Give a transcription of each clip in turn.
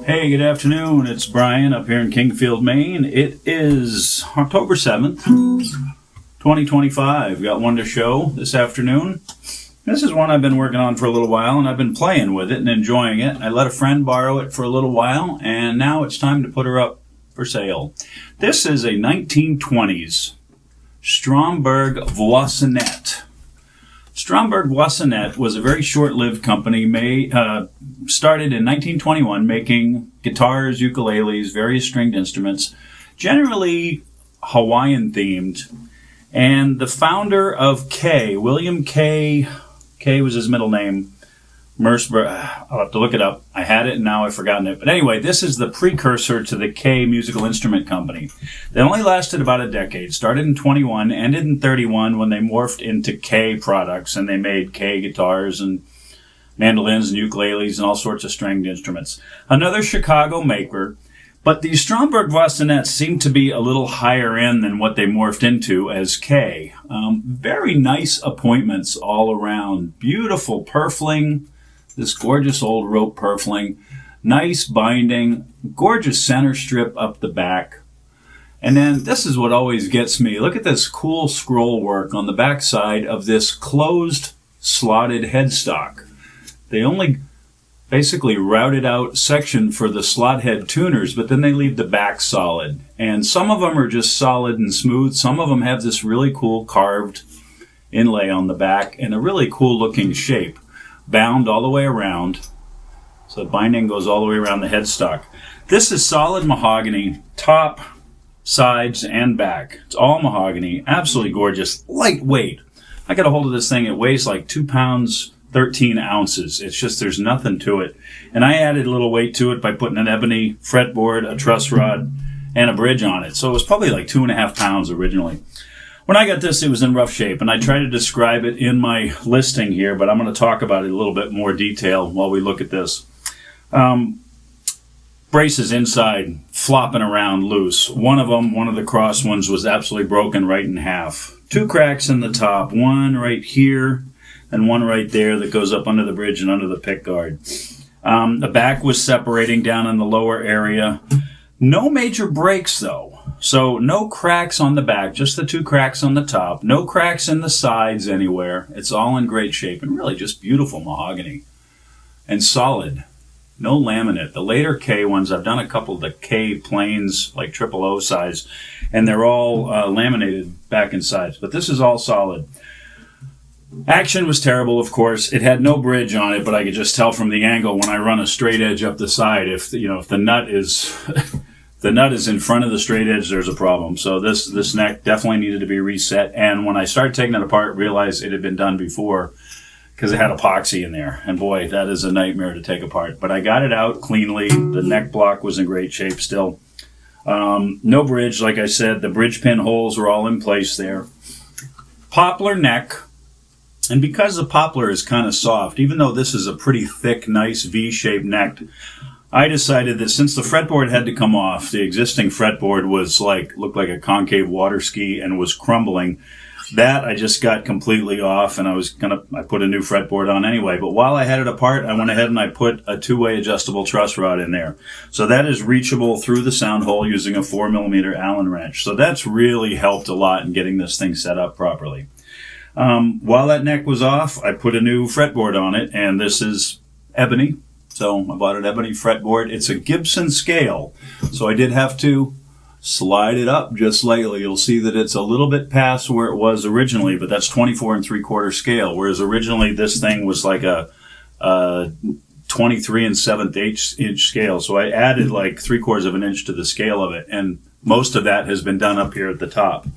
Hey, good afternoon. It's Brian up here in Kingfield, Maine. It is October 7th, 2025. Got one to show this afternoon. This is one I've been working on for a little while, and I've been playing with it and enjoying it. I let a friend borrow it for a little while, and now it's time to put her up for sale. This is a 1920's Stromberg Voisinet. Stromberg Voisinet was a very short-lived company, started in 1921 making guitars, ukuleles, various stringed instruments, generally Hawaiian-themed. And the founder of William K was his middle name, Merceberg. I'll have to look it up. I had it and now I've forgotten it. But anyway, this is the precursor to the K Musical Instrument Company. They only lasted about a decade. Started in 21, ended in 31 when they morphed into K products and they made K guitars and mandolins and ukuleles and all sorts of stringed instruments. Another Chicago maker. But these Stromberg Voisinets seem to be a little higher end than what they morphed into as K. Very nice appointments all around. Beautiful purfling. This gorgeous old rope purfling, nice binding, gorgeous center strip up the back. And then this is what always gets me. Look at this cool scroll work on the back side of this closed slotted headstock. They only basically routed out section for the slot head tuners, but then they leave the back solid. And some of them are just solid and smooth. Some of them have this really cool carved inlay on the back and a really cool looking shape. Bound all the way around, so the binding goes all the way around the headstock. This is solid mahogany, top, sides, and back. It's all mahogany, absolutely gorgeous, lightweight. I got a hold of this thing, it weighs like 2 pounds, 13 ounces. It's just, there's nothing to it. And I added a little weight to it by putting an ebony fretboard, a truss rod, and a bridge on it. So it was probably like 2.5 pounds originally. When I got this, it was in rough shape, and I try to describe it in my listing here, but I'm going to talk about it in a little bit more detail while we look at this. Braces inside, flopping around loose. One of the cross ones, was absolutely broken right in half. 2 cracks in the top, one right here and one right there that goes up under the bridge and under the pick guard. The back was separating down in the lower area. No major breaks, though. So no cracks on the back, just the 2 cracks on the top. No cracks in the sides anywhere. It's all in great shape and really just beautiful mahogany and solid. No laminate. The later K ones, I've done a couple of the K planes, like 000 size, and they're all laminated back and sides. But this is all solid. Action was terrible, of course. It had no bridge on it, but I could just tell from the angle when I run a straight edge up the side, if the nut is the nut is in front of the straight edge, there's a problem. So this neck definitely needed to be reset. And when I started taking it apart, realized it had been done before because it had epoxy in there. And boy, that is a nightmare to take apart. But I got it out cleanly. The neck block was in great shape still. No bridge, like I said. The bridge pin holes were all in place there. Poplar neck. And because the poplar is kind of soft, even though this is a pretty thick, nice V-shaped neck, I decided that since the fretboard had to come off, the existing fretboard looked like a concave water ski and was crumbling. That I just got completely off, and I put a new fretboard on anyway. But while I had it apart, I went ahead and I put a 2-way adjustable truss rod in there. So that is reachable through the sound hole using a 4mm Allen wrench. So that's really helped a lot in getting this thing set up properly. While that neck was off, I put a new fretboard on it, and this is ebony. So I bought an ebony fretboard. It's a Gibson scale, so I did have to slide it up just slightly. You'll see that it's a little bit past where it was originally, but that's 24 3/4 scale, whereas originally this thing was like a 23 7/8 inch scale. So I added like 3/4 of an inch to the scale of it, and most of that has been done up here at the top.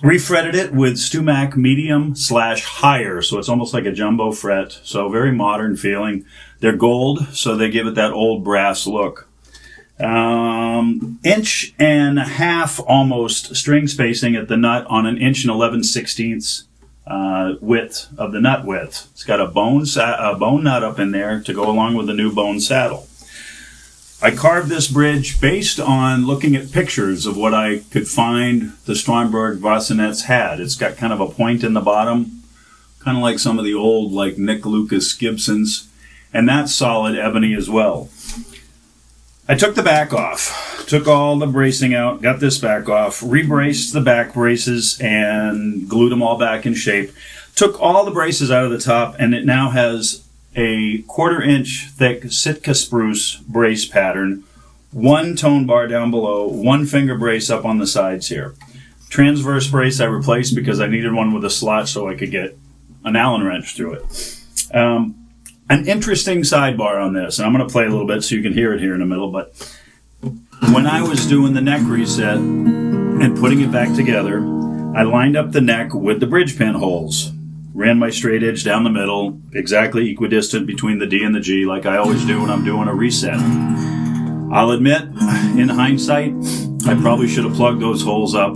Refretted it with Stumac medium/higher, so it's almost like a jumbo fret, so very modern feeling. They're gold, so they give it that old brass look. 1.5 almost string spacing at the nut on an 1.11/16 width of the nut width. It's got a bone nut up in there to go along with the new bone saddle. I carved this bridge based on looking at pictures of what I could find the Stromberg Voisinets had. It's got kind of a point in the bottom, kind of like some of the old like Nick Lucas Gibsons. and that's solid ebony as well. I took the back off, took all the bracing out, got this back off, rebraced the back braces, and glued them all back in shape. Took all the braces out of the top, and it now has a 1/4 inch thick Sitka spruce brace pattern, 1 tone bar down below, 1 finger brace up on the sides here. Transverse brace I replaced because I needed one with a slot so I could get an Allen wrench through it. An interesting sidebar on this, and I'm going to play a little bit so you can hear it here in the middle, but when I was doing the neck reset and putting it back together, I lined up the neck with the bridge pin holes. Ran my straight edge down the middle, exactly equidistant between the D and the G, like I always do when I'm doing a reset. I'll admit, in hindsight, I probably should have plugged those holes up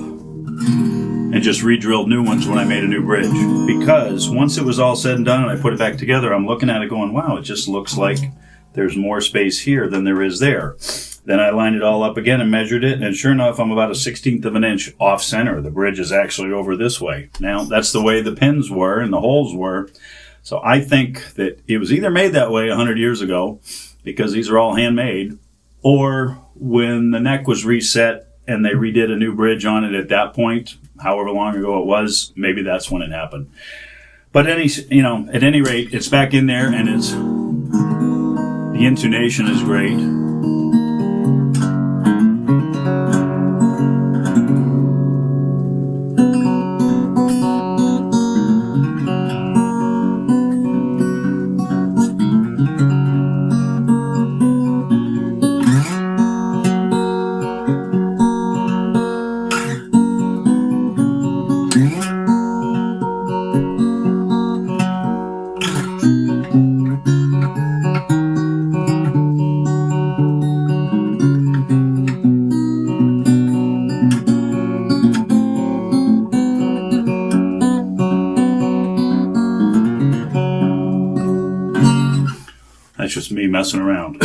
and just re-drilled new ones when I made a new bridge. Because once it was all said and done and I put it back together, I'm looking at it going, wow, it just looks like there's more space here than there is there. Then I lined it all up again and measured it, and sure enough, I'm about 1/16 of an inch off center. The bridge is actually over this way. Now, that's the way the pins were and the holes were. So I think that it was either made that way 100 years ago, because these are all handmade, or when the neck was reset and they redid a new bridge on it at that point, however long ago it was, maybe that's when it happened. But at any rate, it's back in there, and the intonation is great. That's just me messing around.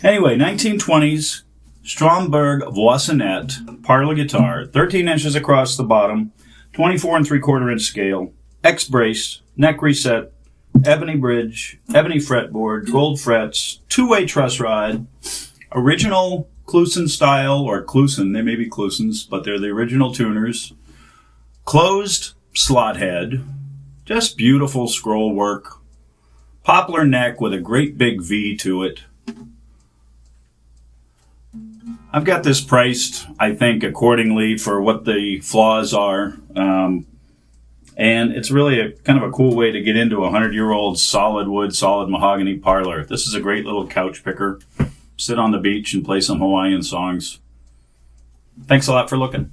Anyway, 1920's Stromberg Voisinet parlor guitar, 13 inches across the bottom, 24 3/4 inch scale, X-brace, neck reset, ebony bridge, ebony fretboard, gold frets, 2-way truss rod, original Kluson style, or Kluson, they may be Klusons, but they're the original tuners, closed slot head, just beautiful scroll work, poplar neck with a great big V to it. I've got this priced, I think, accordingly for what the flaws are. And it's really a kind of a cool way to get into a 100-year-old solid wood, solid mahogany parlor. This is a great little couch picker. Sit on the beach and play some Hawaiian songs. Thanks a lot for looking.